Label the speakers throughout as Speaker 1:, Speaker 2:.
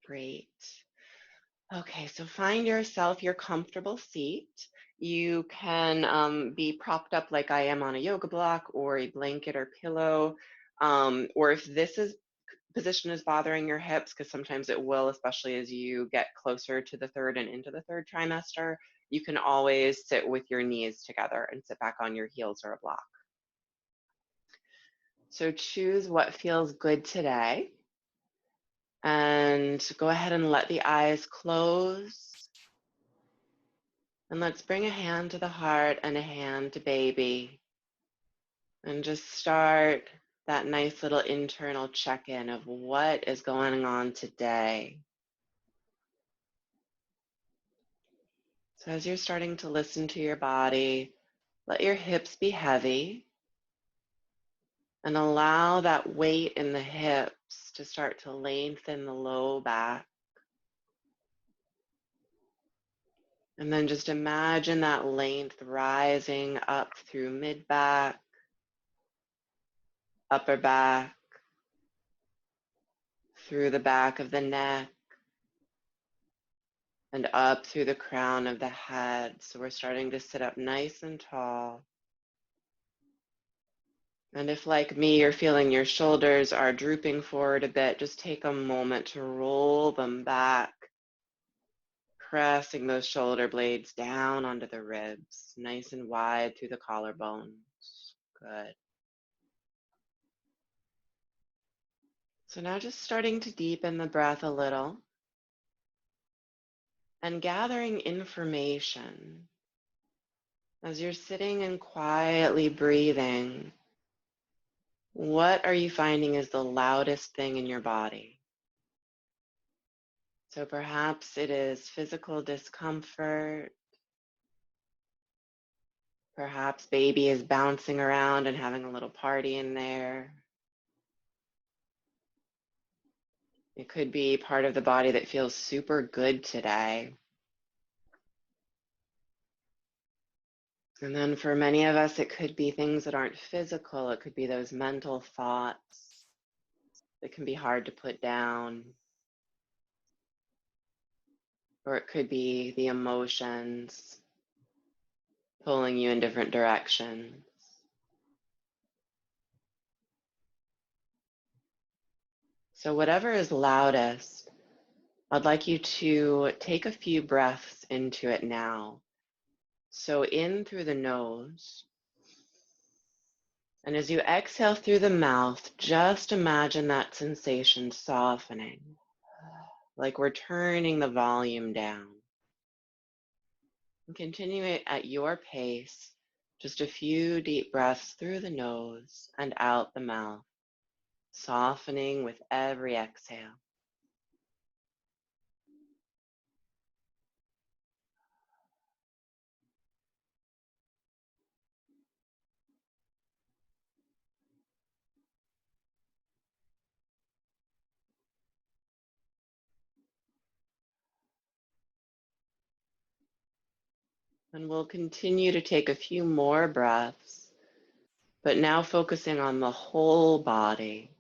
Speaker 1: Great. Okay, so find yourself your comfortable seat. You can be propped up like I am on a yoga block or a blanket or pillow. Or if this is position is bothering your hips, because sometimes it will, especially as you get closer to the third and into the third trimester, you can always sit with your knees together and sit back on your heels or a block. So choose what feels good today. And go ahead and let the eyes close. And let's bring a hand to the heart and a hand to baby. And just start that nice little internal check-in of what is going on today. So as you're starting to listen to your body, let your hips be heavy and allow that weight in the hips to start to lengthen the low back. And then just imagine that length rising up through mid-back, upper back, through the back of the neck, and up through the crown of the head. So we're starting to sit up nice and tall. And if, like me, you're feeling your shoulders are drooping forward a bit, just take a moment to roll them back, pressing those shoulder blades down onto the ribs, nice and wide through the collarbones. Good. So now just starting to deepen the breath a little and gathering information. As you're sitting and quietly breathing, what are you finding is the loudest thing in your body? So perhaps it is physical discomfort. Perhaps baby is bouncing around and having a little party in there. It could be part of the body that feels super good today. And then for many of us, it could be things that aren't physical. It could be those mental thoughts that can be hard to put down. Or it could be the emotions pulling you in different directions. So whatever is loudest, I'd like you to take a few breaths into it now. So in through the nose, and as you exhale through the mouth, just imagine that sensation softening, like we're turning the volume down. And continue it at your pace, just a few deep breaths through the nose and out the mouth, softening with every exhale. And we'll continue to take a few more breaths, but now focusing on the whole body.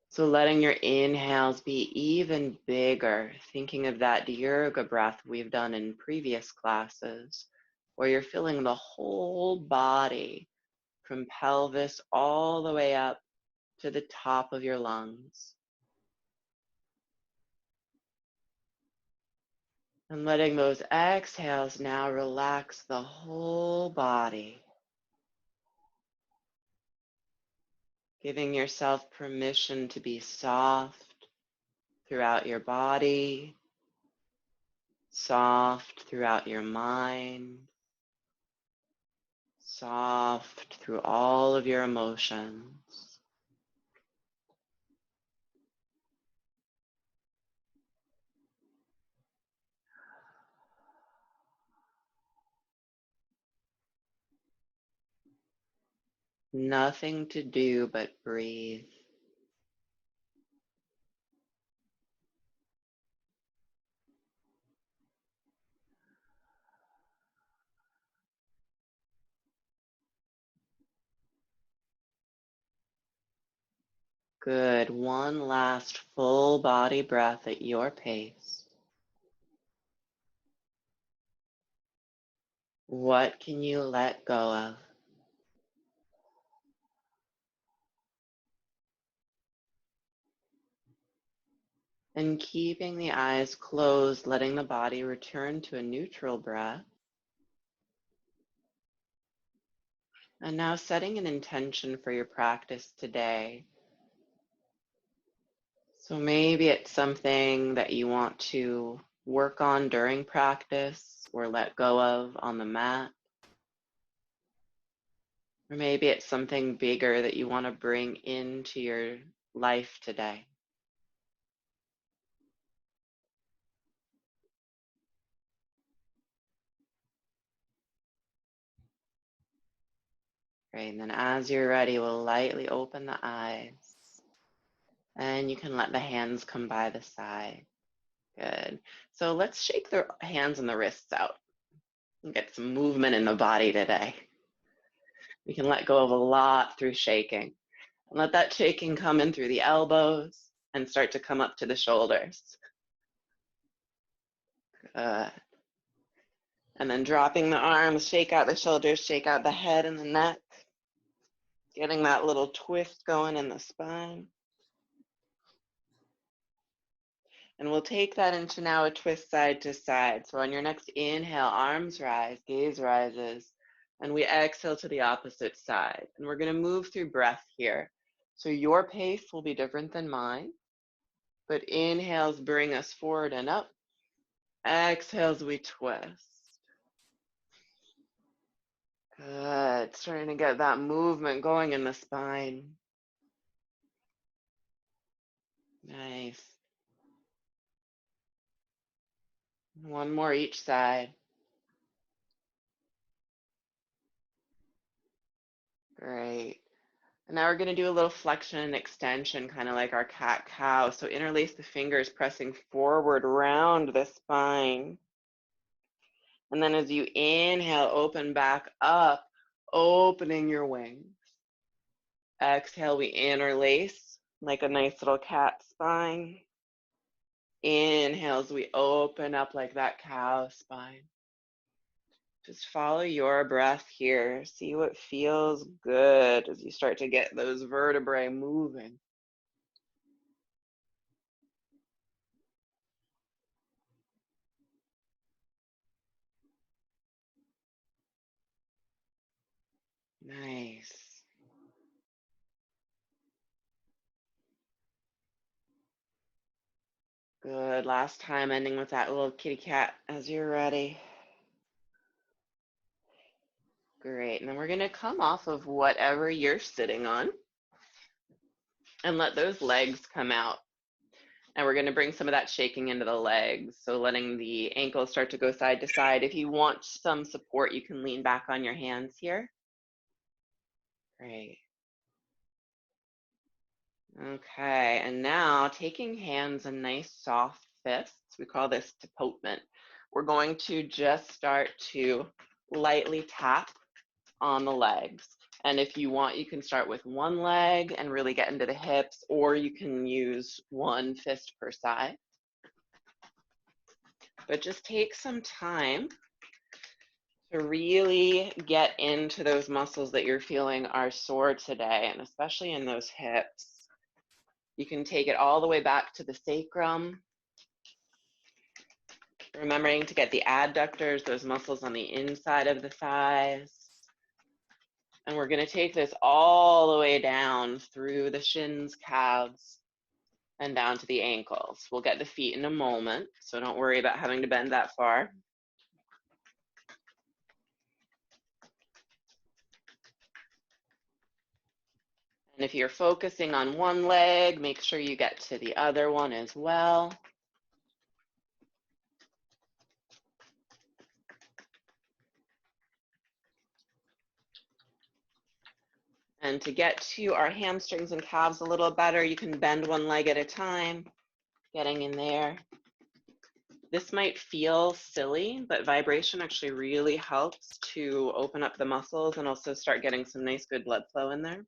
Speaker 1: So letting your inhales be even bigger, thinking of that yoga breath we've done in previous classes, where you're feeling the whole body from pelvis all the way up to the top of your lungs. And letting those exhales now relax the whole body. Giving yourself permission to be soft throughout your body, soft throughout your mind, soft through all of your emotions. Nothing to do but breathe. Good. One last full body breath at your pace. What can you let go of? And keeping the eyes closed, letting the body return to a neutral breath. And now setting an intention for your practice today. So maybe it's something that you want to work on during practice or let go of on the mat. Or maybe it's something bigger that you want to bring into your life today. Great. And then as you're ready, we'll lightly open the eyes. And you can let the hands come by the side. Good. So let's shake the hands and the wrists out and get some movement in the body today. We can let go of a lot through shaking. And let that shaking come in through the elbows and start to come up to the shoulders. Good. And then dropping the arms, shake out the shoulders, shake out the head and the neck. Getting that little twist going in the spine. And we'll take that into now a twist side to side. So on your next inhale, arms rise, gaze rises, and we exhale to the opposite side. And we're going to move through breath here. So your pace will be different than mine, but inhales bring us forward and up. Exhales, we twist. Good. Starting to get that movement going in the spine. Nice. One more each side. Great. And now we're going to do a little flexion and extension, kind of like our cat-cow. So interlace the fingers, pressing forward round the spine. And then as you inhale, open back up, opening your wings. Exhale, we interlace like a nice little cat spine. Inhales, we open up like that cow spine. Just follow your breath here. See what feels good as you start to get those vertebrae moving. Nice. Good. Last time, ending with that little kitty cat as you're ready. Great. And then we're going to come off of whatever you're sitting on and let those legs come out. And we're going to bring some of that shaking into the legs. So letting the ankles start to go side to side. If you want some support, you can lean back on your hands here. Great. Okay. And now taking hands in nice soft fists, we call this deportment. We're going to just start to lightly tap on the legs. And if you want, you can start with one leg and really get into the hips, or you can use one fist per side. But just take some time to really get into those muscles that you're feeling are sore today, and especially in those hips. You can take it all the way back to the sacrum, remembering to get the adductors, those muscles on the inside of the thighs. And we're going to take this all the way down through the shins, calves, and down to the ankles. We'll get the feet in a moment, so don't worry about having to bend that far. And if you're focusing on one leg, make sure you get to the other one as well. And to get to our hamstrings and calves a little better, you can bend one leg at a time, getting in there. This might feel silly, but vibration actually really helps to open up the muscles and also start getting some nice good blood flow in there.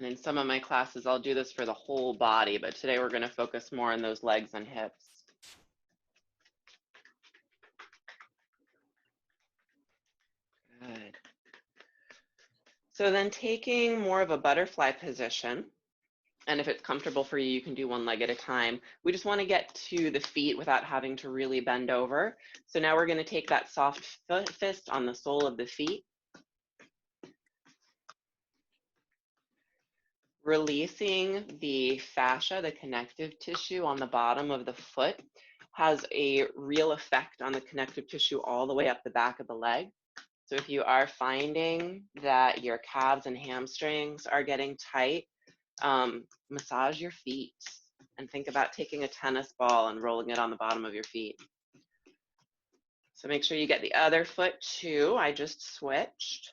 Speaker 1: And in some of my classes, I'll do this for the whole body, but today we're going to focus more on those legs and hips. Good. So then taking more of a butterfly position, and if it's comfortable for you, you can do one leg at a time. We just want to get to the feet without having to really bend over. So now we're going to take that soft fist on the sole of the feet, releasing the fascia, the connective tissue on the bottom of the foot has a real effect on the connective tissue all the way up the back of the leg. So if you are finding that your calves and hamstrings are getting tight, massage your feet and think about taking a tennis ball and rolling it on the bottom of your feet. So make sure you get the other foot too. I just switched.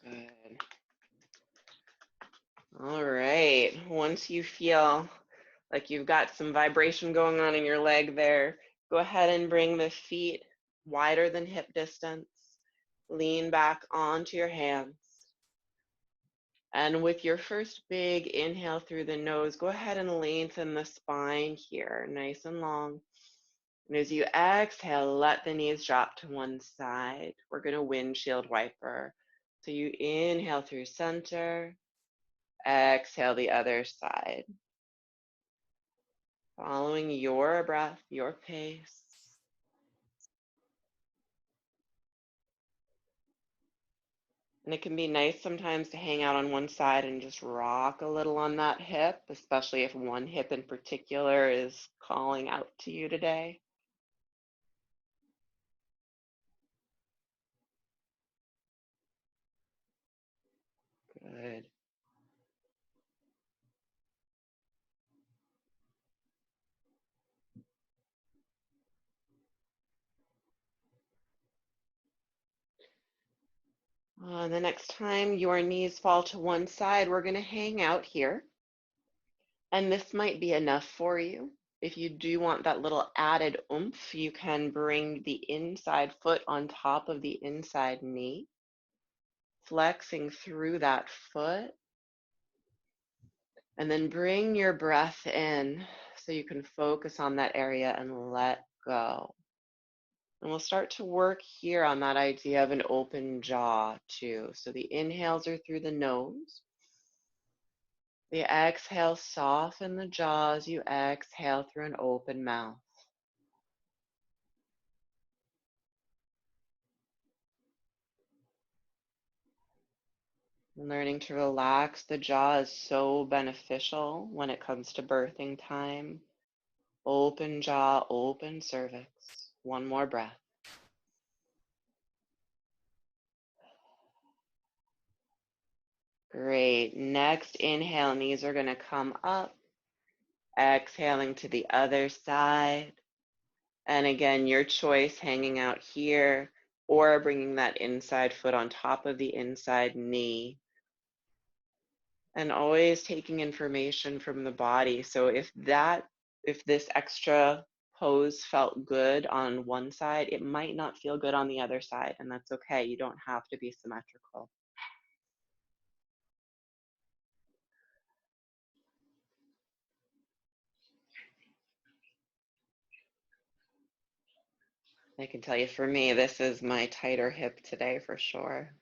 Speaker 1: Good. All right. Once you feel like you've got some vibration going on in your leg there, go ahead and bring the feet wider than hip distance. Lean back onto your hands. And with your first big inhale through the nose, go ahead and lengthen the spine here, nice and long. And as you exhale, let the knees drop to one side. We're going to windshield wiper. So you inhale through center, exhale the other side. Following your breath, your pace. And it can be nice sometimes to hang out on one side and just rock a little on that hip, especially if one hip in particular is calling out to you today. Good. The next time your knees fall to one side, we're going to hang out here. And this might be enough for you. If you do want that little added oomph, you can bring the inside foot on top of the inside knee, flexing through that foot. And then bring your breath in so you can focus on that area and let go. And we'll start to work here on that idea of an open jaw too. So the inhales are through the nose. The exhale, soften the jaw as you exhale through an open mouth. Learning to relax the jaw is so beneficial when it comes to birthing time. Open jaw, open cervix. One more breath. Great. Next inhale, knees are going to come up. Exhaling to the other side. And again, your choice, hanging out here or bringing that inside foot on top of the inside knee. And always taking information from the body. So if this extra pose felt good on one side, it might not feel good on the other side, and that's okay. You don't have to be symmetrical. I can tell you, for me, this is my tighter hip today for sure.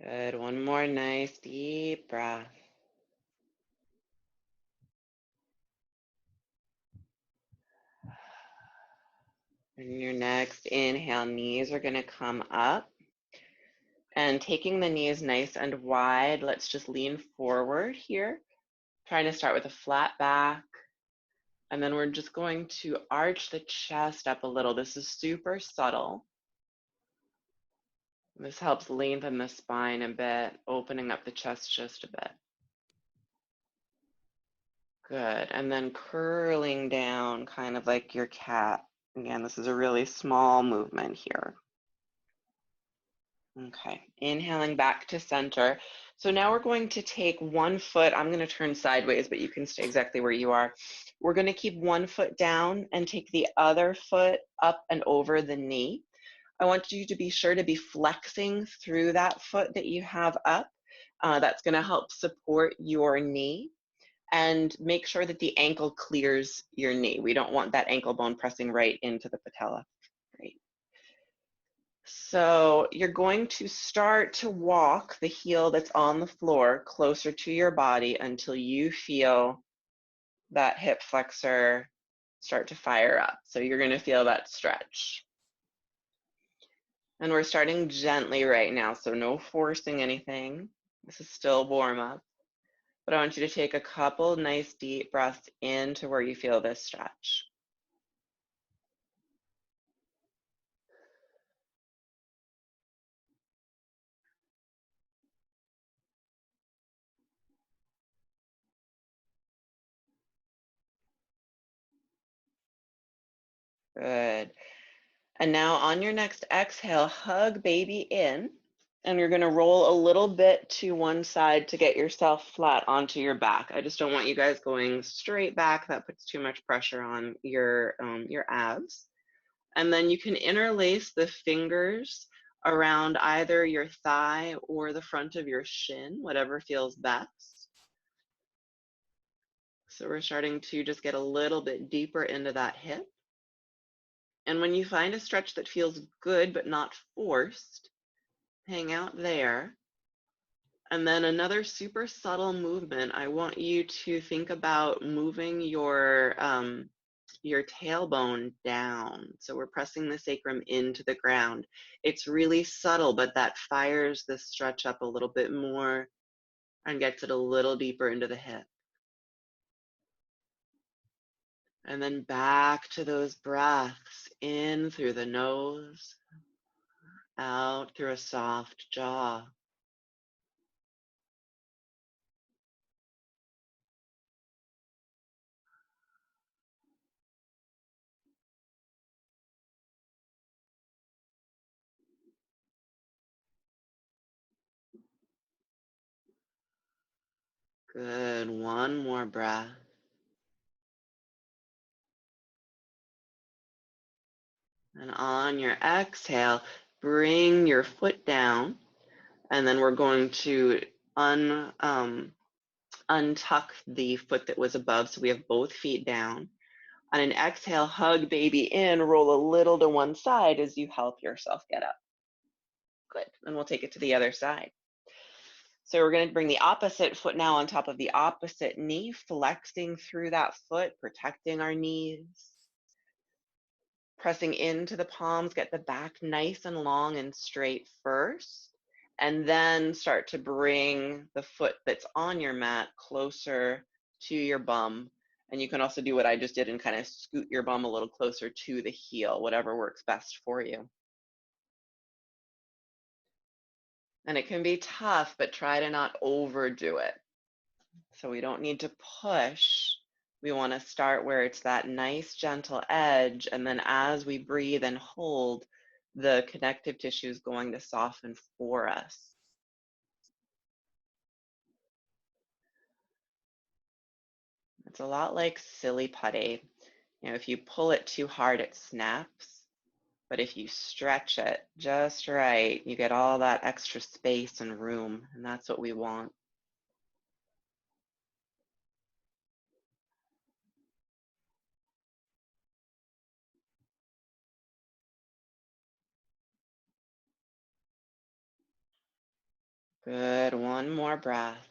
Speaker 1: Good. One more nice deep breath. And your next inhale, knees are going to come up. And taking the knees nice and wide, let's just lean forward here. Trying to start with a flat back. And then we're just going to arch the chest up a little. This is super subtle. This helps lengthen the spine a bit, opening up the chest just a bit. Good. And then curling down, kind of like your cat. Again, this is a really small movement here. Okay, inhaling back to center. So now we're going to take one foot. I'm going to turn sideways, but you can stay exactly where you are. We're going to keep one foot down and take the other foot up and over the knee. I want you to be sure to be flexing through that foot that you have up. That's going to help support your knee, and make sure that the ankle clears your knee. We don't want that ankle bone pressing right into the patella. Great. So you're going to start to walk the heel that's on the floor closer to your body until you feel that hip flexor start to fire up. So you're going to feel that stretch. And we're starting gently right now, so no forcing anything. This is still warm up. But I want you to take a couple nice deep breaths into where you feel this stretch. Good. And now on your next exhale, hug baby in. And you're going to roll a little bit to one side to get yourself flat onto your back. I just don't want you guys going straight back. That puts too much pressure on your abs. And then you can interlace the fingers around either your thigh or the front of your shin, whatever feels best. So we're starting to just get a little bit deeper into that hip. And when you find a stretch that feels good but not forced, hang out there. And then another super subtle movement, I want you to think about moving your tailbone down. So we're pressing the sacrum into the ground. It's really subtle, but that fires the stretch up a little bit more and gets it a little deeper into the hip. And then back to those breaths, in through the nose, out through a soft jaw. Good. One more breath. And on your exhale, bring your foot down. And then we're going to untuck the foot that was above. So we have both feet down. On an exhale, hug baby in, roll a little to one side as you help yourself get up. Good. And we'll take it to the other side. So we're going to bring the opposite foot now on top of the opposite knee, flexing through that foot, protecting our knees. Pressing into the palms, get the back nice and long and straight first, and then start to bring the foot that's on your mat closer to your bum. And you can also do what I just did and kind of scoot your bum a little closer to the heel, whatever works best for you. And it can be tough, but try to not overdo it. So we don't need to push. We want to start where it's that nice, gentle edge. And then as we breathe and hold, the connective tissue is going to soften for us. It's a lot like silly putty. You know, if you pull it too hard, it snaps. But if you stretch it just right, you get all that extra space and room. And that's what we want. Good. One more breath.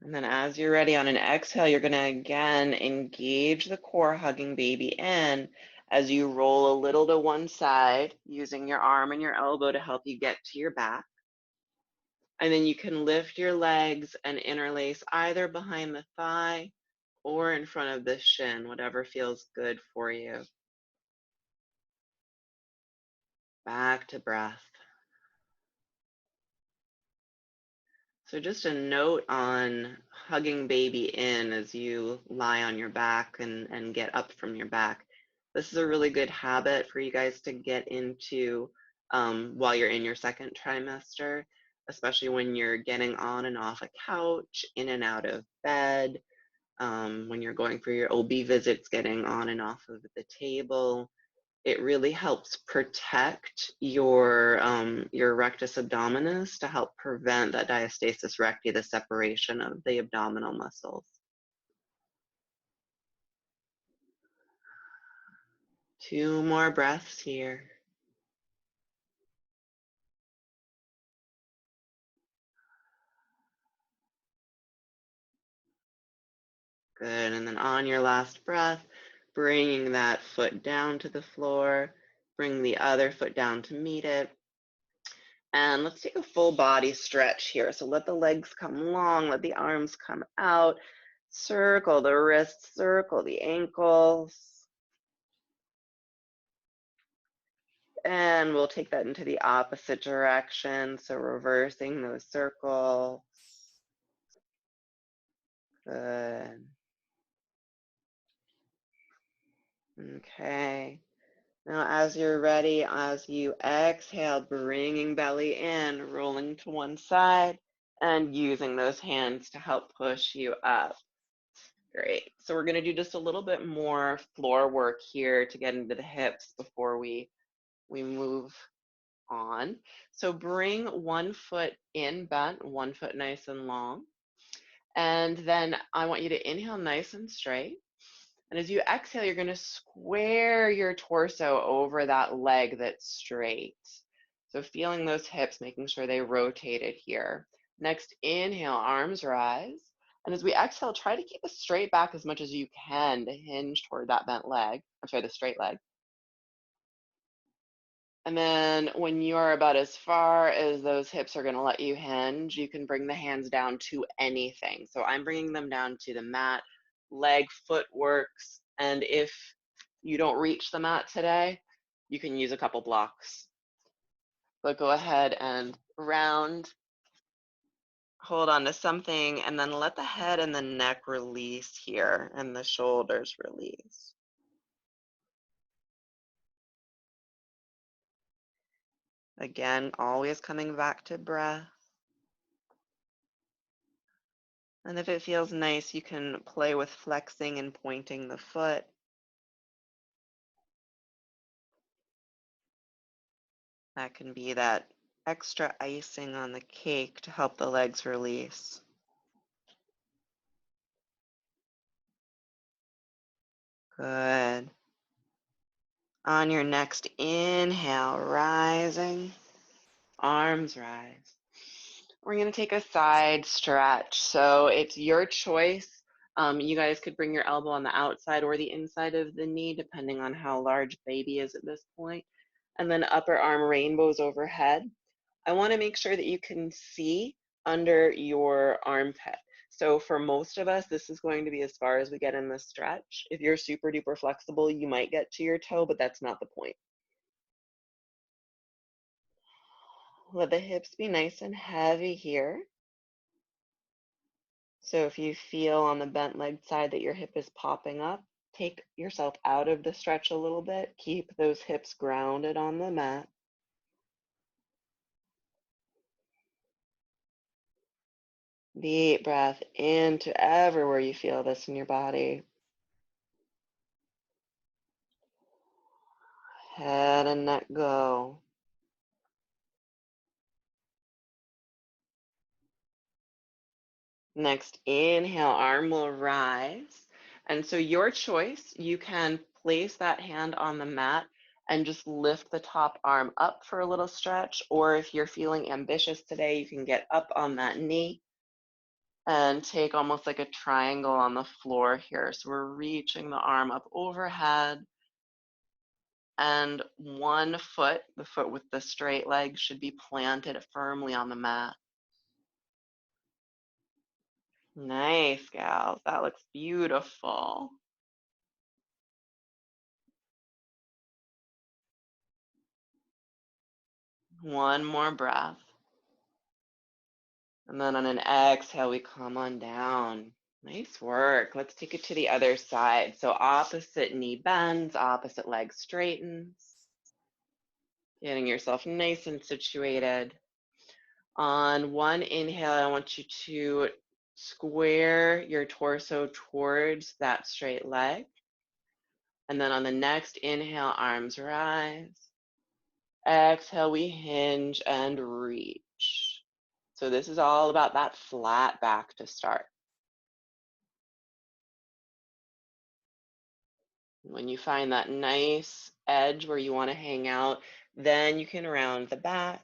Speaker 1: And then as you're ready on an exhale, you're going to again engage the core, hugging baby in as you roll a little to one side, using your arm and your elbow to help you get to your back. And then you can lift your legs and interlace either behind the thigh or in front of the shin, whatever feels good for you. Back to breath. So just a note on hugging baby in as you lie on your back and get up from your back. This is a really good habit for you guys to get into while you're in your second trimester, especially when you're getting on and off a couch, in and out of bed, when you're going for your OB visits, getting on and off of the table. It really helps protect your rectus abdominis to help prevent that diastasis recti, the separation of the abdominal muscles. 2 more breaths here. Good, and then on your last breath, bringing that foot down to the floor, bring the other foot down to meet it. And let's take a full body stretch here. So let the legs come long, let the arms come out, circle the wrists, circle the ankles. And we'll take that into the opposite direction. So reversing those circles. Good. Okay. Now, as you're ready, as you exhale, bringing belly in, rolling to one side, and using those hands to help push you up. Great. So we're going to do just a little bit more floor work here to get into the hips before we move on. So bring one foot in bent, one foot nice and long. And then I want you to inhale nice and straight. And as you exhale, you're going to square your torso over that leg that's straight. So feeling those hips, making sure they rotated here. Next, inhale, arms rise. And as we exhale, try to keep a straight back as much as you can to hinge toward that bent leg. I'm sorry, the straight leg. And then when you are about as far as those hips are going to let you hinge, you can bring the hands down to anything. So I'm bringing them down to the mat, leg, foot works. And if you don't reach the mat today, you can use a couple blocks. But go ahead and round, hold on to something, and then let the head and the neck release here and the shoulders release. Again, always coming back to breath. And if it feels nice, you can play with flexing and pointing the foot. That can be that extra icing on the cake to help the legs release. Good. On your next inhale, rising, arms rise. We're going to take a side stretch. So it's your choice. You guys could bring your elbow on the outside or the inside of the knee, depending on how large baby is at this point. And then upper arm rainbows overhead. I want to make sure that you can see under your armpit. So for most of us, this is going to be as far as we get in the stretch. If you're super duper flexible, you might get to your toe, but that's not the point. Let the hips be nice and heavy here. So if you feel on the bent leg side that your hip is popping up, take yourself out of the stretch a little bit. Keep those hips grounded on the mat. Deep breath into everywhere you feel this in your body. Head and neck go. Next, inhale, arm will rise. And so your choice, you can place that hand on the mat and just lift the top arm up for a little stretch. Or if you're feeling ambitious today, you can get up on that knee and take almost like a triangle on the floor here. So we're reaching the arm up overhead. And one foot, the foot with the straight leg, should be planted firmly on the mat. Nice, gals. That looks beautiful. One more breath. And then on an exhale, we come on down. Nice work. Let's take it to the other side. So opposite knee bends, opposite leg straightens. Getting yourself nice and situated. On one inhale, I want you to square your torso towards that straight leg. And then on the next inhale, arms rise. Exhale, we hinge and reach. So this is all about that flat back to start. When you find that nice edge where you want to hang out, then you can round the back.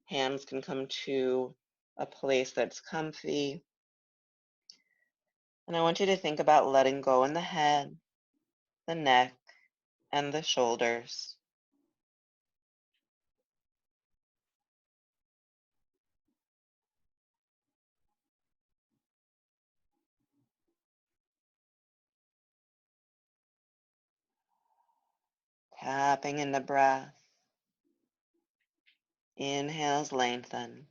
Speaker 1: Hands can come to a place that's comfy. And I want you to think about letting go in the head, the neck, and the shoulders. Tapping in the breath. Inhales, lengthen.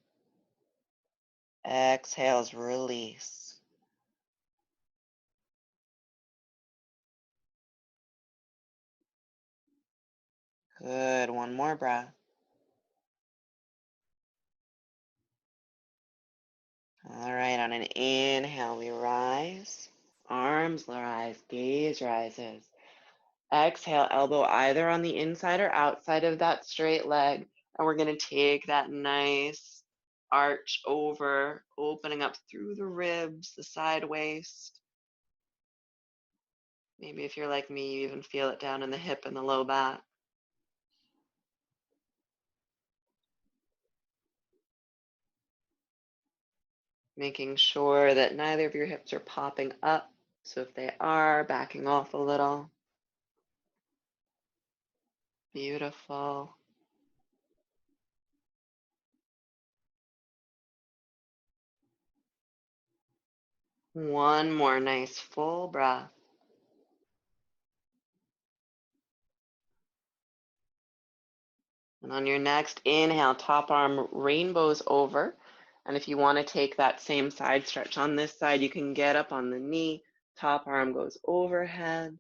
Speaker 1: Exhales, release. Good. One more breath. All right. On an inhale, we rise. Arms rise. Gaze rises. Exhale, elbow either on the inside or outside of that straight leg. And we're going to take that nice arch over, opening up through the ribs, the side waist. Maybe if you're like me, you even feel it down in the hip and the low back. Making sure that neither of your hips are popping up. So if they are, backing off a little. Beautiful. One more nice full breath. And on your next inhale, top arm rainbows over. And if you want to take that same side stretch on this side, you can get up on the knee. Top arm goes overhead.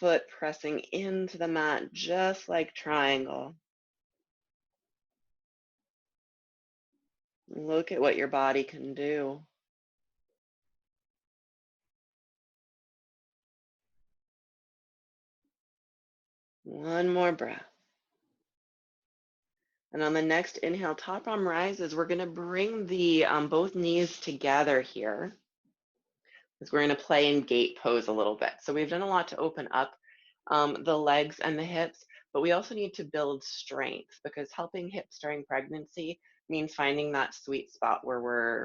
Speaker 1: Foot pressing into the mat, just like triangle. Look at what your body can do. One more breath. And on the next inhale, top arm rises. We're going to bring the both knees together here, because we're going to play in gate pose a little bit. So we've done a lot to open up the legs and the hips, but we also need to build strength, because helping hips during pregnancy means finding that sweet spot where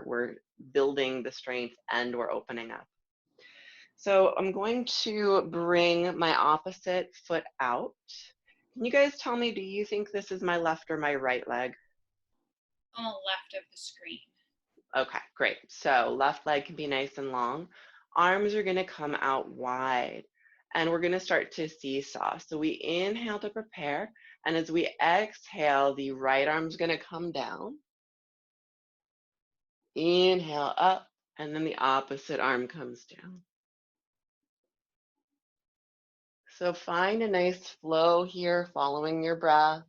Speaker 1: we're building the strength and we're opening up. So I'm going to bring my opposite foot out. Can you guys tell me, do you think this is my left or my right leg?
Speaker 2: On the left of the screen.
Speaker 1: Okay, great. So left leg can be nice and long. Arms are going to come out wide, and we're going to start to seesaw. So we inhale to prepare, and as we exhale, the right arm's going to come down. Inhale up, and then the opposite arm comes down. So find a nice flow here, following your breath.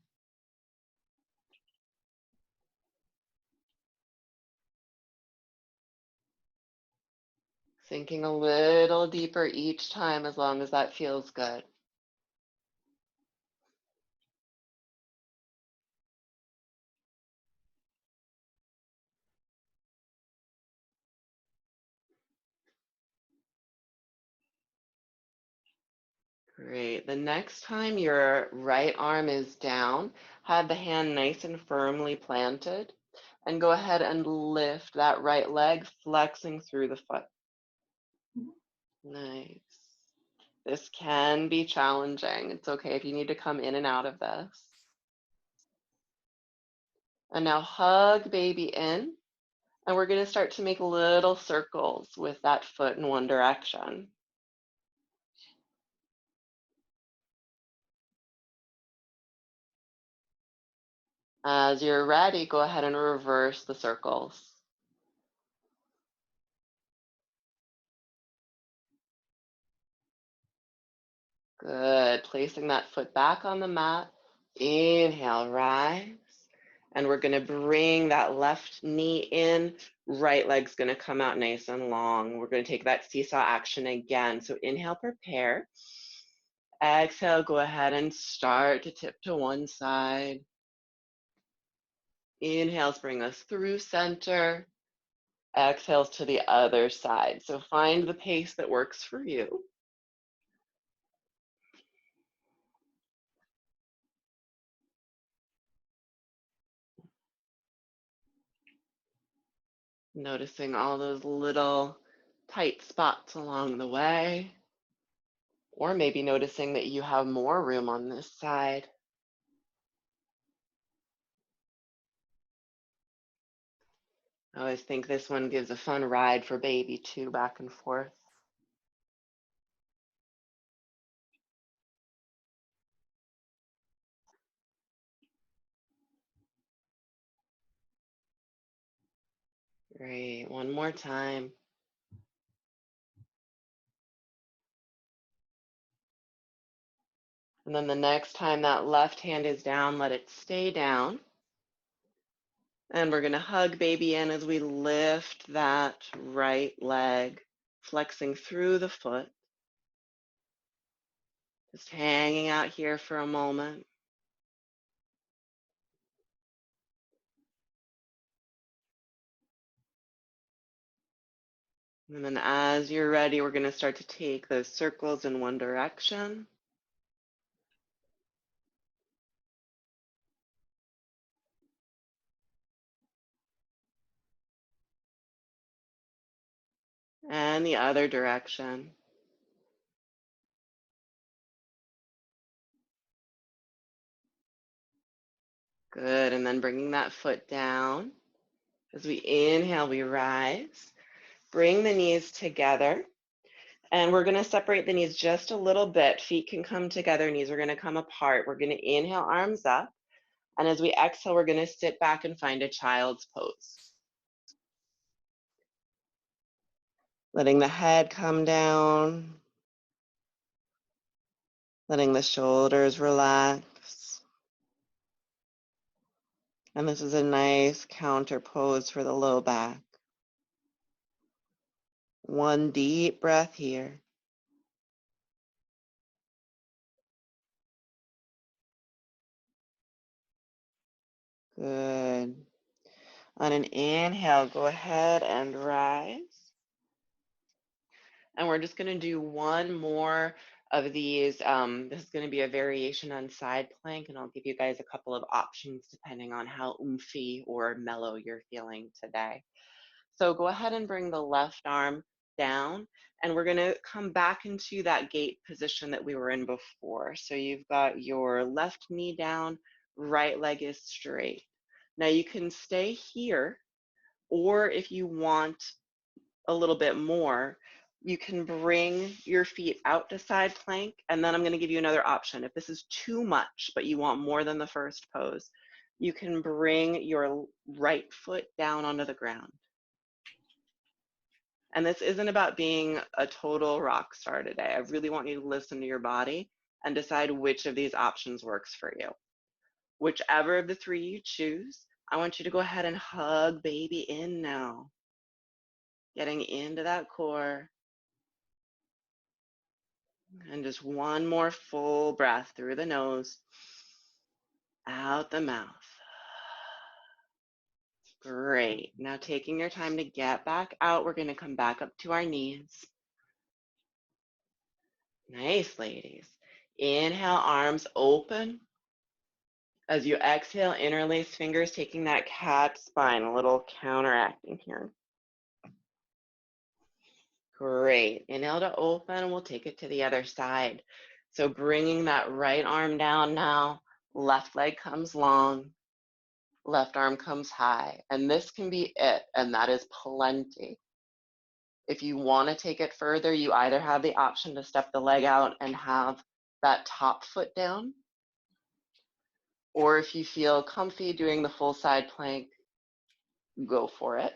Speaker 1: Sinking a little deeper each time, as long as that feels good. Great. The next time your right arm is down, have the hand nice and firmly planted, and go ahead and lift that right leg, flexing through the foot. Nice. This can be challenging. It's okay if you need to come in and out of this. And now hug baby in, and we're going to start to make little circles with that foot in one direction. As you're ready, go ahead and reverse the circles. Good. Placing that foot back on the mat. Inhale, rise. And we're going to bring that left knee in. Right leg's going to come out nice and long. We're going to take that seesaw action again. So inhale, prepare. Exhale, go ahead and start to tip to one side. Inhales bring us through center. Exhales to the other side. So find the pace that works for you. Noticing all those little tight spots along the way. Or maybe noticing that you have more room on this side. I always think this one gives a fun ride for baby too, back and forth. Great, one more time. And then the next time that left hand is down, let it stay down. And we're gonna hug baby in as we lift that right leg, flexing through the foot. Just hanging out here for a moment. And then as you're ready, we're gonna start to take those circles in one direction. And the other direction. Good, and then bringing that foot down. As we inhale, we rise. Bring the knees together. And we're gonna separate the knees just a little bit. Feet can come together, knees are gonna come apart. We're gonna inhale, arms up. And as we exhale, we're gonna sit back and find a child's pose. Letting the head come down. Letting the shoulders relax. And this is a nice counter pose for the low back. One deep breath here. Good. On an inhale, go ahead and rise. And we're just going to do one more of these. This is going to be a variation on side plank, and I'll give you guys a couple of options depending on how oomphy or mellow you're feeling today. So go ahead and bring the left arm down, and we're going to come back into that gate position that we were in before. So you've got your left knee down, right leg is straight. Now you can stay here, or if you want a little bit more, you can bring your feet out to side plank, and then I'm going to give you another option. If this is too much, but you want more than the first pose, you can bring your right foot down onto the ground. And this isn't about being a total rock star today. I really want you to listen to your body and decide which of these options works for you. Whichever of the three you choose, I want you to go ahead and hug baby in now. Getting into that core. And just one more full breath through the nose, out the mouth. Great. Now taking your time to get back out, we're going to come back up to our knees. Nice, ladies. Inhale, arms open. As you exhale, interlace fingers, taking that cat spine, a little counteracting here. Great. Inhale to open, we'll take it to the other side. So bringing that right arm down now, left leg comes long, left arm comes high, and this can be it, and that is plenty. If you want to take it further, you either have the option to step the leg out and have that top foot down, or if you feel comfy doing the full side plank, go for it.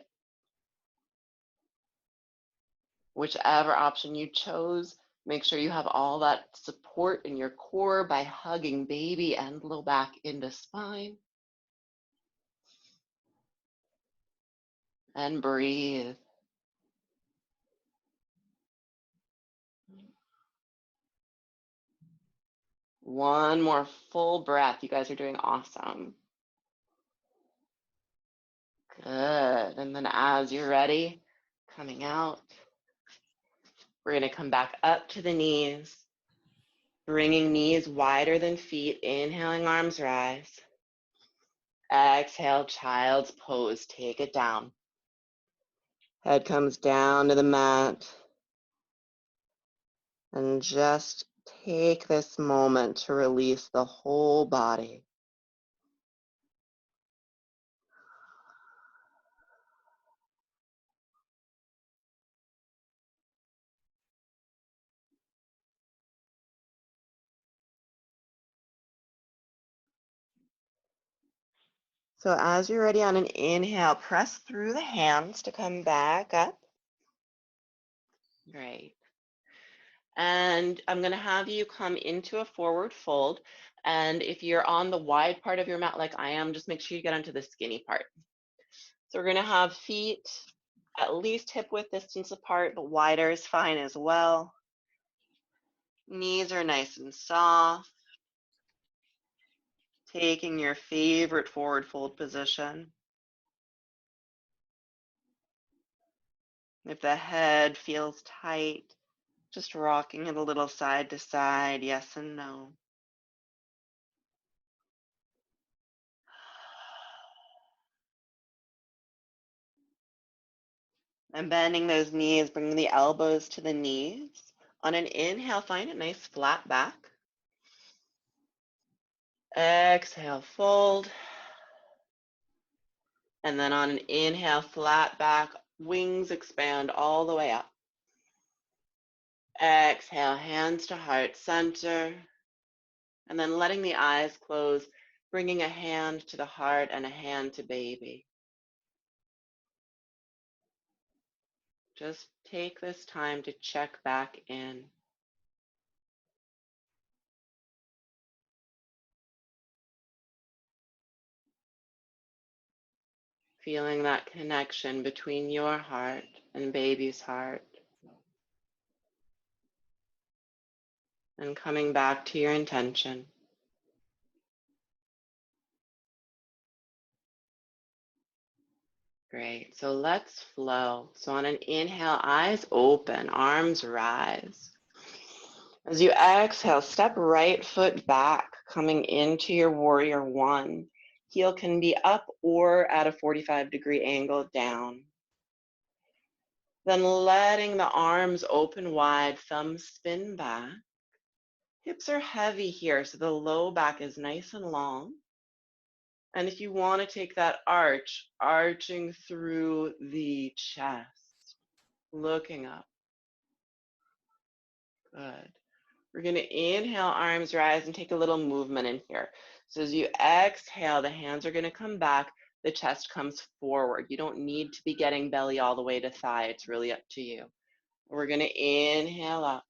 Speaker 1: Whichever option you chose, Make sure you have all that support in your core by hugging baby and low back into spine. And breathe. One more full breath. You guys are doing awesome. Good. And then as you're ready, coming out, we're going to come back up to the knees, bringing knees wider than feet, inhaling, arms rise. Exhale, child's pose, take it down. Head comes down to the mat. And just take this moment to release the whole body. So as you're ready on an inhale, press through the hands to come back up. Great. And I'm going to have you come into a forward fold. And if you're on the wide part of your mat like I am, just make sure you get onto the skinny part. So we're going to have feet at least hip width distance apart, but wider is fine as well. Knees are nice and soft. Taking your favorite forward fold position. If the head feels tight, just rocking it a little side to side, yes and no. And bending those knees, bringing the elbows to the knees. On an inhale, find a nice flat back. Exhale, fold. And then on an inhale, flat back, wings expand all the way up. Exhale, hands to heart center. And then letting the eyes close, bringing a hand to the heart and a hand to baby. Just take this time to check back in. Feeling that connection between your heart and baby's heart. And coming back to your intention. Great. So let's flow. So on an inhale, eyes open, arms rise. As you exhale, step right foot back, coming into your warrior one. Heel can be up or at a 45-degree angle down. Then letting the arms open wide, thumbs spin back. Hips are heavy here, so the low back is nice and long. And if you want to take that arch, arching through the chest, looking up. Good. We're going to inhale, arms rise, and take a little movement in here. So as you exhale, the hands are going to come back, the chest comes forward. You don't need to be getting belly all the way to thigh. It's really up to you. We're going to inhale up,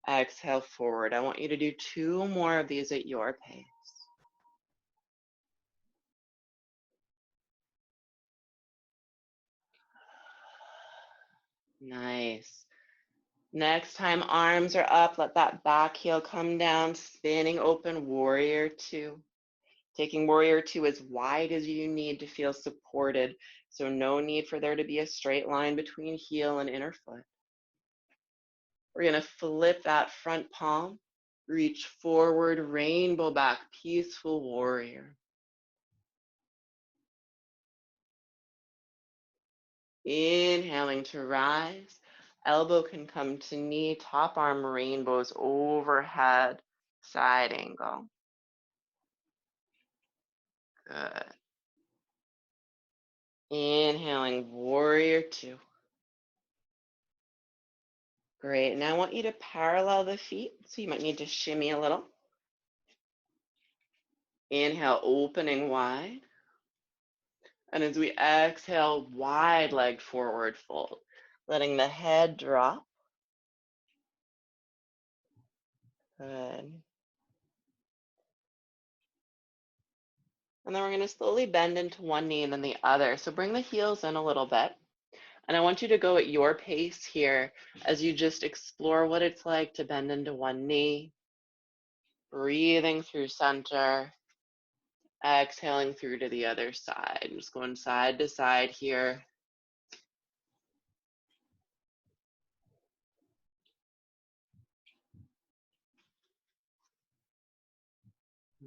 Speaker 1: exhale forward. I want you to do 2 more of these at your pace. Nice. Next time arms are up, let that back heel come down, spinning open, warrior two. Taking warrior two as wide as you need to feel supported. So no need for there to be a straight line between heel and inner foot. We're gonna flip that front palm, reach forward, rainbow back, peaceful warrior. Inhaling to rise. Elbow can come to knee, top arm rainbows overhead, side angle. Good. Inhaling, warrior two. Great. Now I want you to parallel the feet, so you might need to shimmy a little. Inhale, opening wide. And as we exhale, wide-legged forward fold, letting the head drop. Good. And then we're going to slowly bend into one knee and then the other. So bring the heels in a little bit. And I want you to go at your pace here as you just explore what it's like to bend into one knee, breathing through center, exhaling through to the other side. Just going side to side here.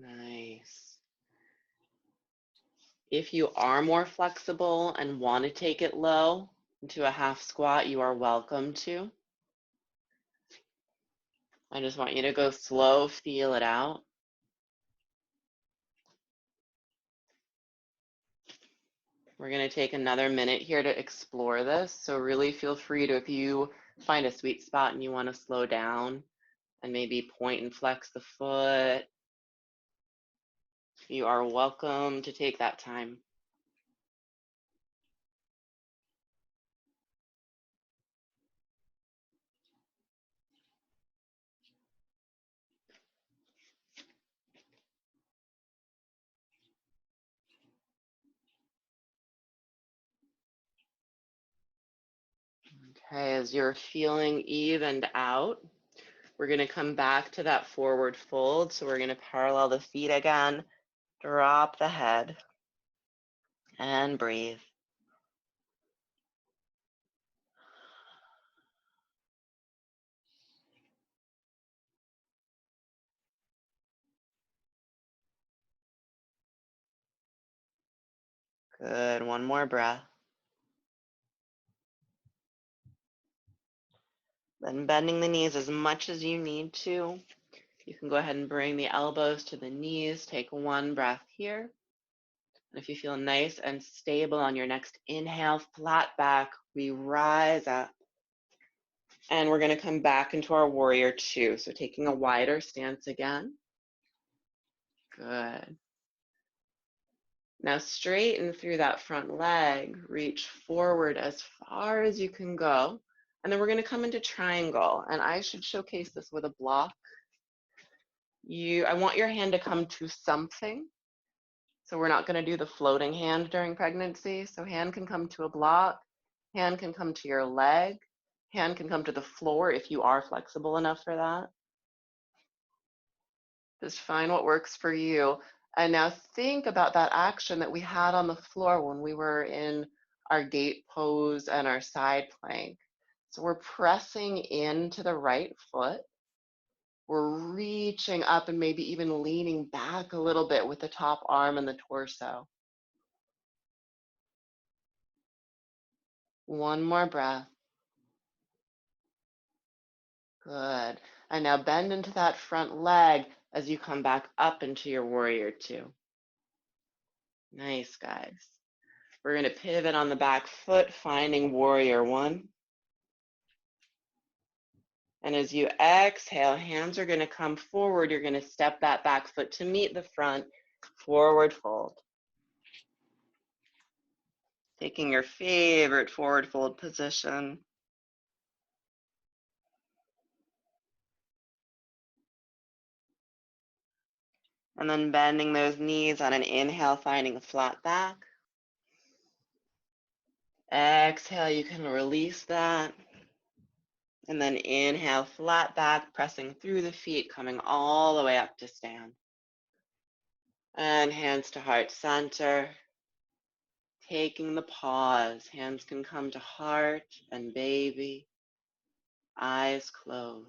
Speaker 1: Nice. If you are more flexible and want to take it low into a half squat, you are welcome to. I just want you to go slow, feel it out. We're going to take another minute here to explore this. So really feel free to, if you find a sweet spot and you want to slow down and maybe point and flex the foot, you are welcome to take that time. Okay, as you're feeling evened out, we're going to come back to that forward fold. So we're going to parallel the feet again, drop the head, and breathe. Good, one more breath. Then bending the knees as much as you need to. You can go ahead and bring the elbows to the knees. Take one breath here. And if you feel nice and stable on your next inhale, flat back, we rise up. And we're going to come back into our warrior two. So taking a wider stance again. Good. Now straighten through that front leg. Reach forward as far as you can go. And then we're going to come into triangle. And I should showcase this with a block. I want your hand to come to something. So we're not going to do the floating hand during pregnancy. So hand can come to a block, hand can come to your leg, hand can come to the floor if you are flexible enough for that. Just find what works for you. And now think about that action that we had on the floor when we were in our gate pose and our side plank. So we're pressing into the right foot. We're reaching up and maybe even leaning back a little bit with the top arm and the torso. One more breath. Good. And now bend into that front leg as you come back up into your warrior two. Nice, guys. We're going to pivot on the back foot, finding warrior one. And as you exhale, hands are going to come forward. You're going to step that back foot to meet the front, forward fold. Taking your favorite forward fold position. And then bending those knees on an inhale, finding a flat back. Exhale, you can release that. And then inhale, flat back, pressing through the feet, coming all the way up to stand. And hands to heart center. Taking the pause, hands can come to heart and baby, eyes closed.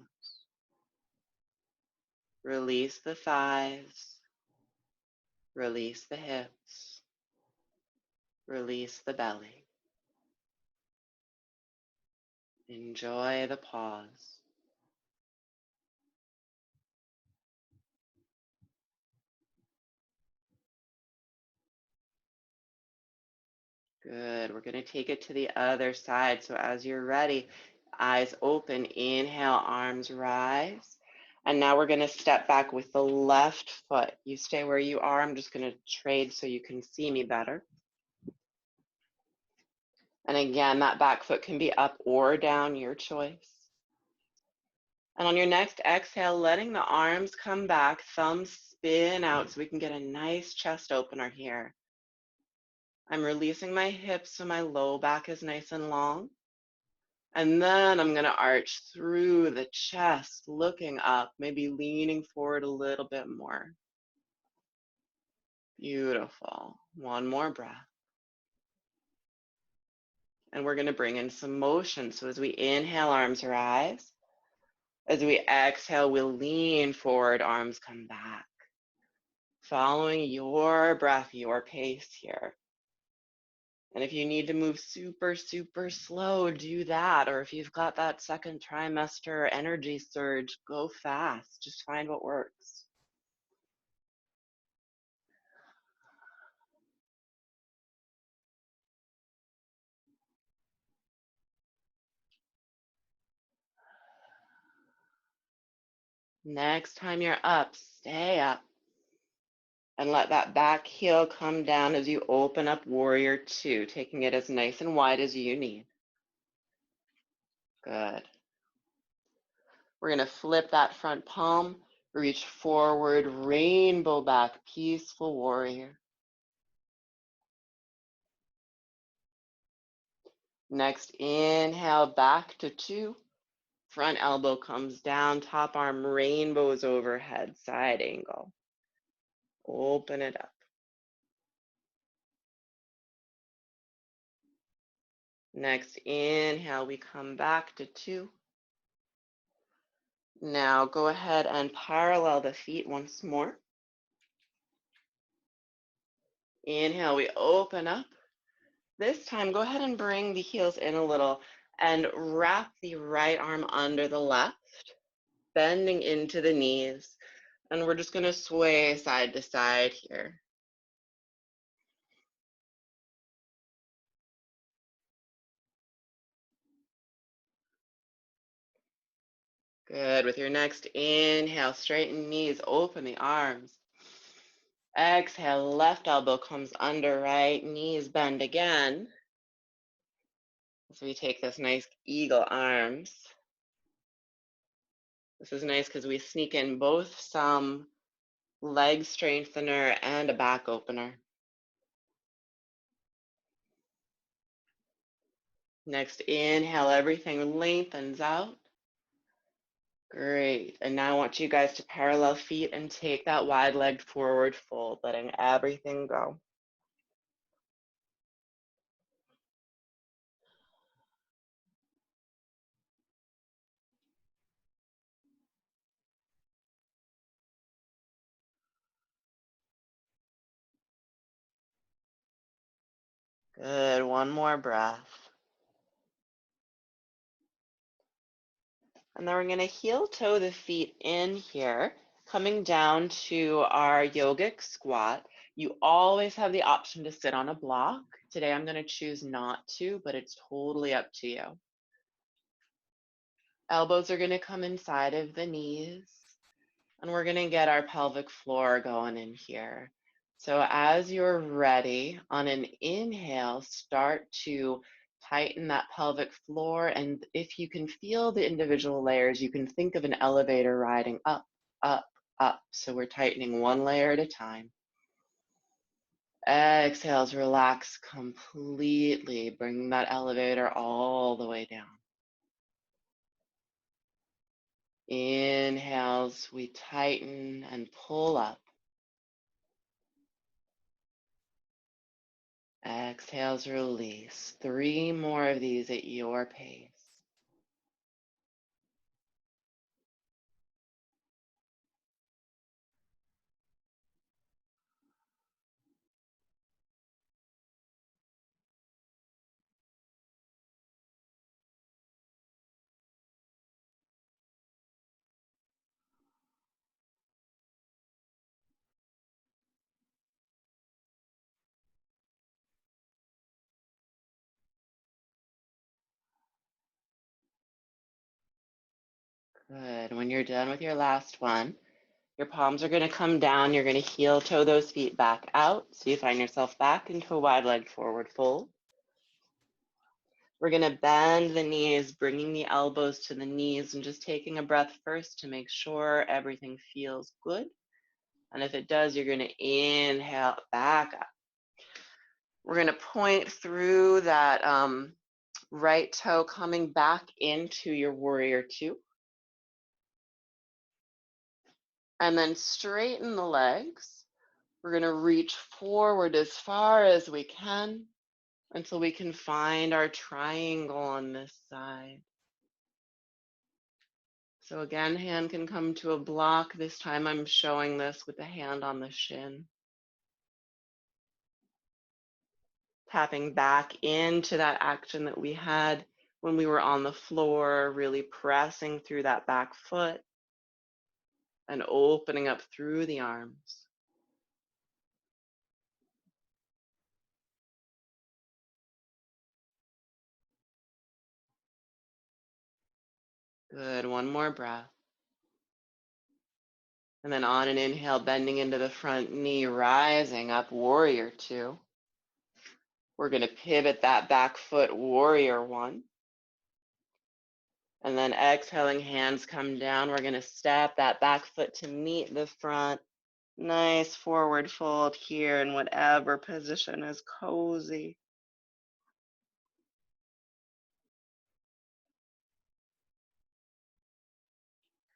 Speaker 1: Release the thighs, release the hips, release the belly. Enjoy the pause. Good, we're gonna take it to the other side. So as you're ready, eyes open, inhale, arms rise. And now we're gonna step back with the left foot. You stay where you are. I'm just gonna trade so you can see me better. And again, that back foot can be up or down, your choice. And on your next exhale, letting the arms come back, thumbs spin out so we can get a nice chest opener here. I'm releasing my hips so my low back is nice and long. And then I'm going to arch through the chest, looking up, maybe leaning forward a little bit more. Beautiful. One more breath. And we're going to bring in some motion. So as we inhale, arms rise. As we exhale, we'll lean forward, arms come back. Following your breath, your pace here. And if you need to move super, super slow, do that. Or if you've got that second trimester energy surge, go fast. Just find what works. Next time you're up, stay up. And let that back heel come down as you open up warrior two, taking it as nice and wide as you need. Good. We're going to flip that front palm, reach forward, rainbow back, peaceful warrior. Next, inhale back to two. Front elbow comes down, top arm rainbows overhead, side angle. Open it up. Next, inhale, we come back to two. Now go ahead and parallel the feet once more. Inhale, we open up. This time, go ahead and bring the heels in a little and wrap the right arm under the left, bending into the knees. And we're just going to sway side to side here. Good. With your next inhale, straighten knees, open the arms. Exhale, left elbow comes under, right knees bend again. So we take this nice eagle arms. This is nice because we sneak in both some leg strengthener and a back opener. Next inhale, everything lengthens out. Great. And now I want you guys to parallel feet and take that wide legged forward fold, letting everything go. Good. One more breath. And then we're going to heel toe the feet in here, coming down to our yogic squat. You always have the option to sit on a block. Today I'm going to choose not to, but it's totally up to you. Elbows are going to come inside of the knees, and we're going to get our pelvic floor going in here. So as you're ready, on an inhale, start to tighten that pelvic floor. And if you can feel the individual layers, you can think of an elevator riding up, up, up. So we're tightening one layer at a time. Exhales, relax completely, bring that elevator all the way down. Inhales, we tighten and pull up. Exhales, release. 3 more of these at your pace. Good. When you're done with your last one, your palms are going to come down. You're going to heel toe those feet back out. So you find yourself back into a wide leg forward fold. We're going to bend the knees, bringing the elbows to the knees and just taking a breath first to make sure everything feels good. And if it does, you're going to inhale back up. We're going to point through that right toe coming back into your warrior two. And then straighten the legs. We're going to reach forward as far as we can until we can find our triangle on this side. So again, hand can come to a block. This time I'm showing this with the hand on the shin. Tapping back into that action that we had when we were on the floor, really pressing through that back foot and opening up through the arms. Good, one more breath. And then on an inhale, bending into the front knee, rising up, warrior two. We're going to pivot that back foot, warrior one. And then exhaling, hands come down. We're going to step that back foot to meet the front. Nice forward fold here in whatever position is cozy.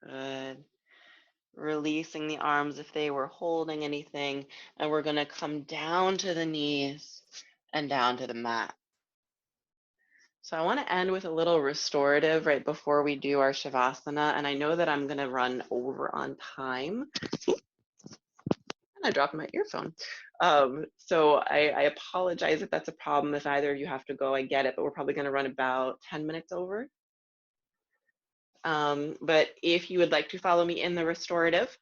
Speaker 1: Good. Releasing the arms if they were holding anything. And we're going to come down to the knees and down to the mat. So I want to end with a little restorative right before we do our Shavasana. And I know that I'm going to run over on time. And I dropped my earphone. So I apologize if that's a problem. If either of you have to go, I get it. But we're probably going to run about 10 minutes over. But if you would like to follow me in the restorative,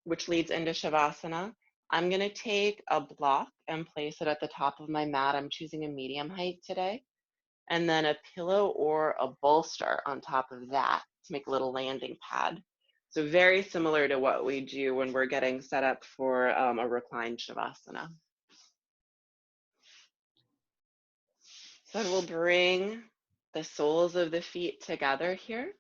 Speaker 1: which leads into Shavasana, I'm going to take a block and place it at the top of my mat. I'm choosing a medium height today. And then a pillow or a bolster on top of that to make a little landing pad. So very similar to what we do when we're getting set up for a reclined Shavasana. So we'll bring the soles of the feet together here.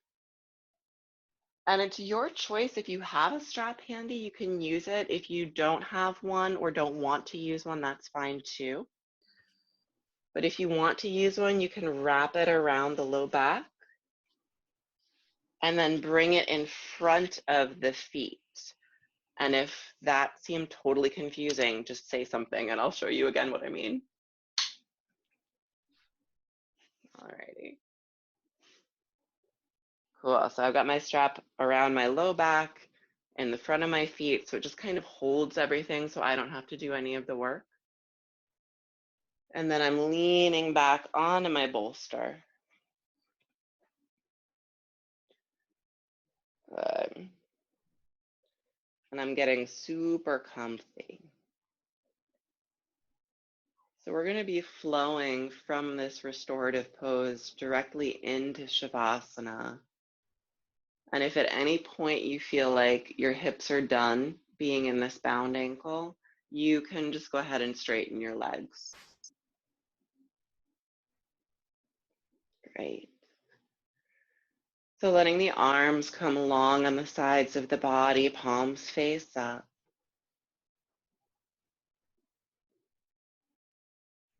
Speaker 1: And it's your choice. If you have a strap handy, you can use it. If you don't have one or don't want to use one, that's fine too. But if you want to use one, you can wrap it around the low back and then bring it in front of the feet. And if that seemed totally confusing, just say something and I'll show you again what I mean. Alrighty. Cool, so I've got my strap around my low back in the front of my feet, so it just kind of holds everything so I don't have to do any of the work. And then I'm leaning back onto my bolster. Good. And I'm getting super comfy. So we're going to be flowing from this restorative pose directly into Shavasana. And if at any point you feel like your hips are done being in this bound ankle, you can just go ahead and straighten your legs. Great. So letting the arms come along on the sides of the body, palms face up.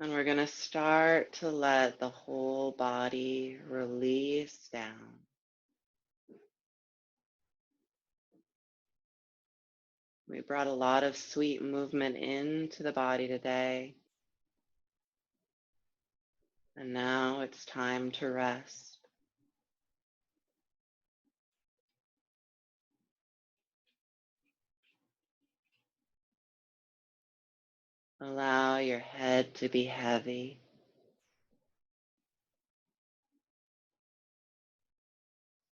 Speaker 1: And we're going to start to let the whole body release down. We brought a lot of sweet movement into the body today. And now it's time to rest. Allow your head to be heavy.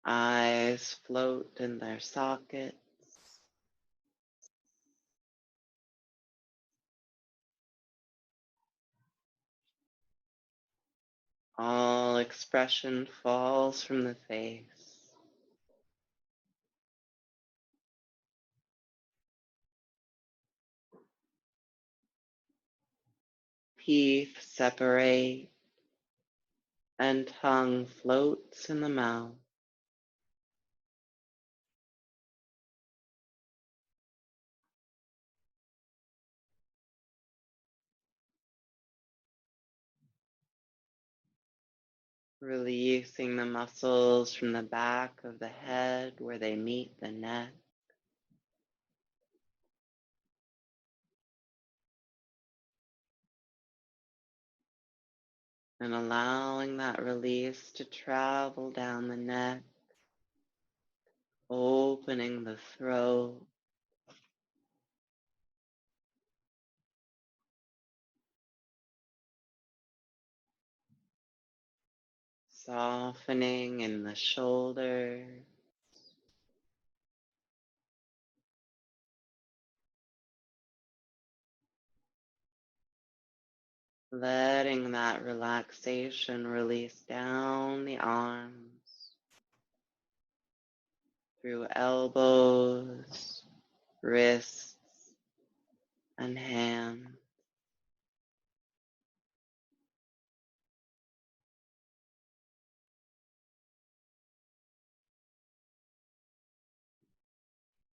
Speaker 1: Eyes float in their sockets. All expression falls from the face. Teeth separate and tongue floats in the mouth. Releasing the muscles from the back of the head where they meet the neck. And allowing that release to travel down the neck, opening the throat, softening in the shoulders, letting that relaxation release down the arms, through elbows, wrists, and hands.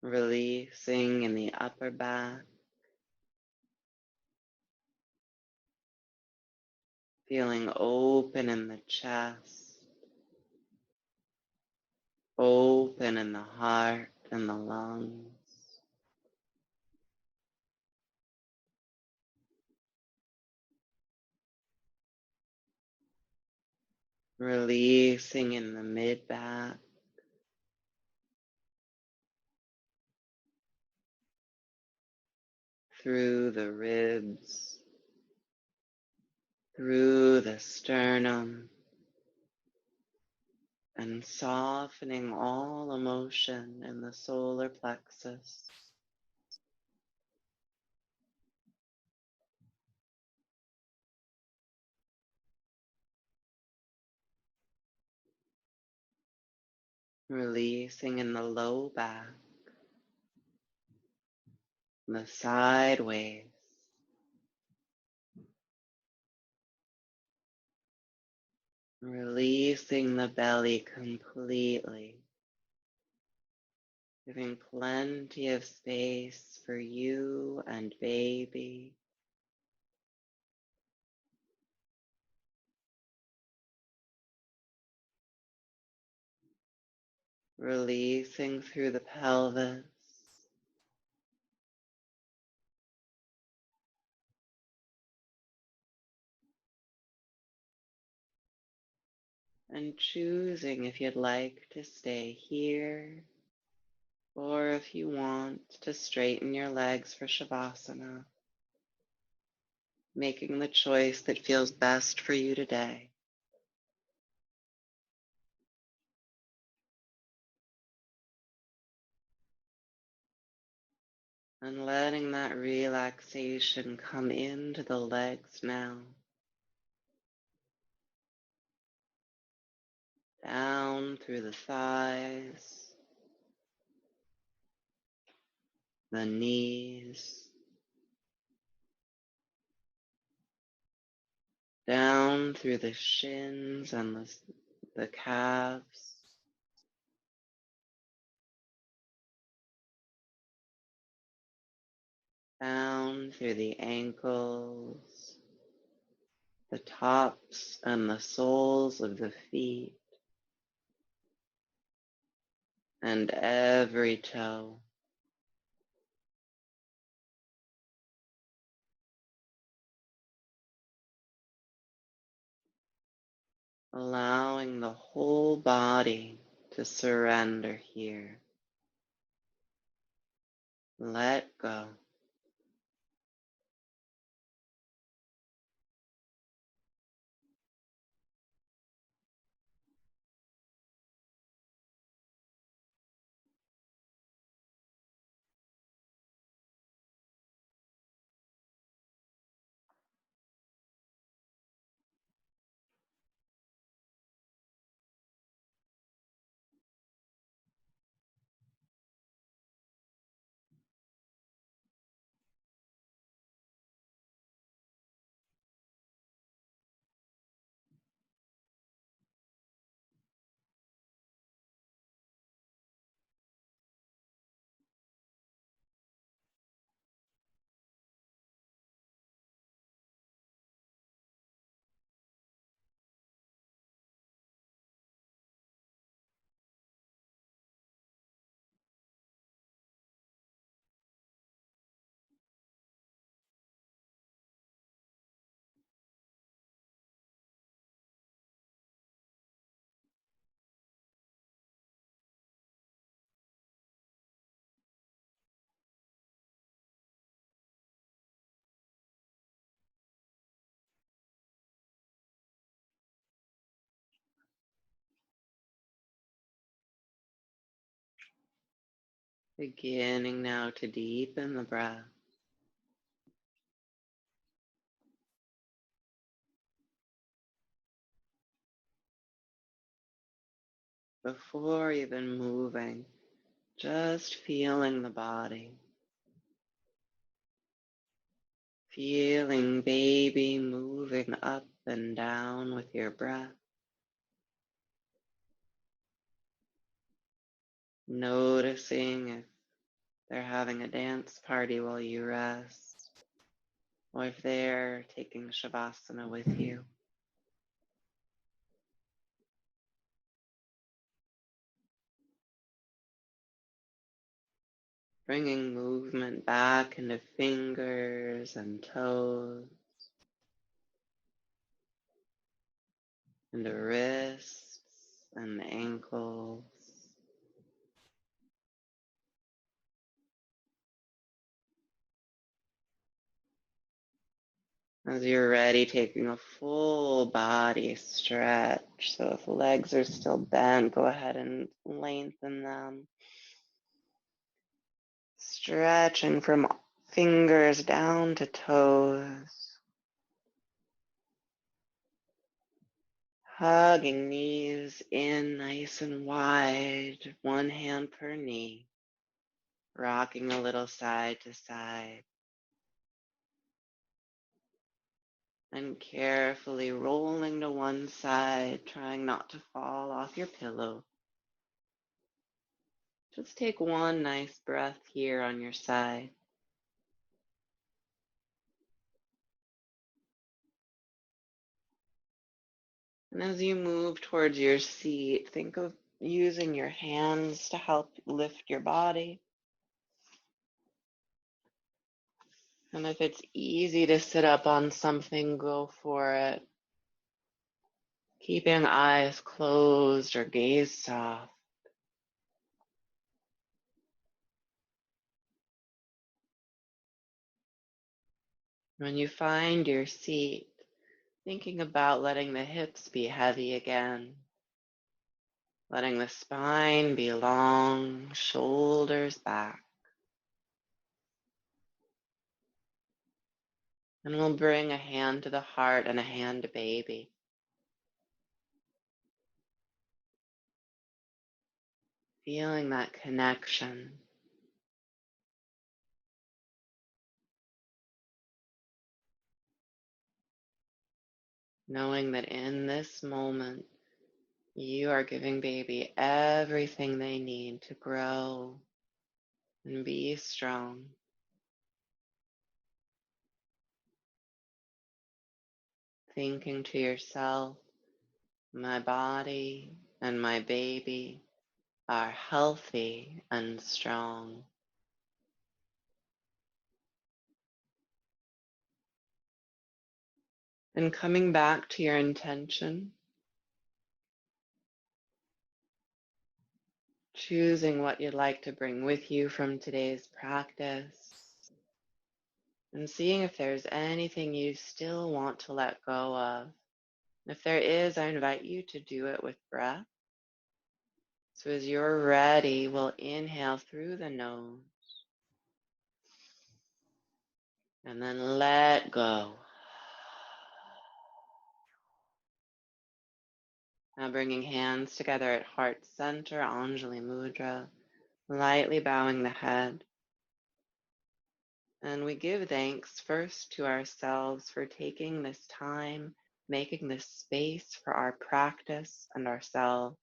Speaker 1: Releasing in the upper back, feeling open in the chest, open in the heart and the lungs. Releasing in the mid back, through the ribs, through the sternum, and softening all emotion in the solar plexus. Releasing in the low back, the sideways, releasing the belly completely, giving plenty of space for you and baby. Releasing through the pelvis, and choosing if you'd like to stay here or if you want to straighten your legs for Shavasana, making the choice that feels best for you today. And letting that relaxation come into the legs now, down through the thighs, the knees, down through the shins and the calves, down through the ankles, the tops and the soles of the feet, and every toe. Allowing the whole body to surrender here. Let go. Beginning now to deepen the breath. Before even moving, just feeling the body. Feeling baby moving up and down with your breath. Noticing if they're having a dance party while you rest, or if they're taking savasana with you. Bringing movement back into fingers and toes, into wrists and ankles. As you're ready, taking a full body stretch. So if legs are still bent, go ahead and lengthen them. Stretching from fingers down to toes. Hugging knees in nice and wide, one hand per knee. Rocking a little side to side. And carefully rolling to one side, trying not to fall off your pillow. Just take one nice breath here on your side. And as you move towards your seat, think of using your hands to help lift your body. And if it's easy to sit up on something, go for it. Keeping eyes closed or gaze soft. When you find your seat, thinking about letting the hips be heavy again. Letting the spine be long, shoulders back. And we'll bring a hand to the heart and a hand to baby. Feeling that connection. Knowing that in this moment, you are giving baby everything they need to grow and be strong. Thinking to yourself, my body and my baby are healthy and strong. And coming back to your intention, choosing what you'd like to bring with you from today's practice, and seeing if there's anything you still want to let go of. If there is, I invite you to do it with breath. So as you're ready, we'll inhale through the nose and then let go. Now bringing hands together at heart center, Anjali Mudra, lightly bowing the head. And we give thanks first to ourselves for taking this time, making this space for our practice and ourselves.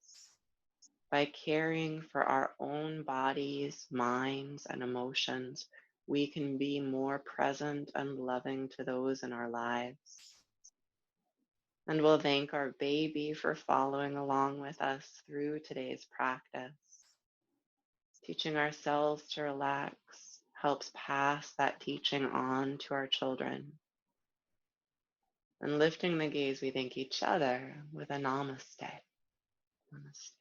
Speaker 1: By caring for our own bodies, minds, and emotions, we can be more present and loving to those in our lives. And we'll thank our baby for following along with us through today's practice. Teaching ourselves to relax helps pass that teaching on to our children. And lifting the gaze, we thank each other with a namaste. Namaste.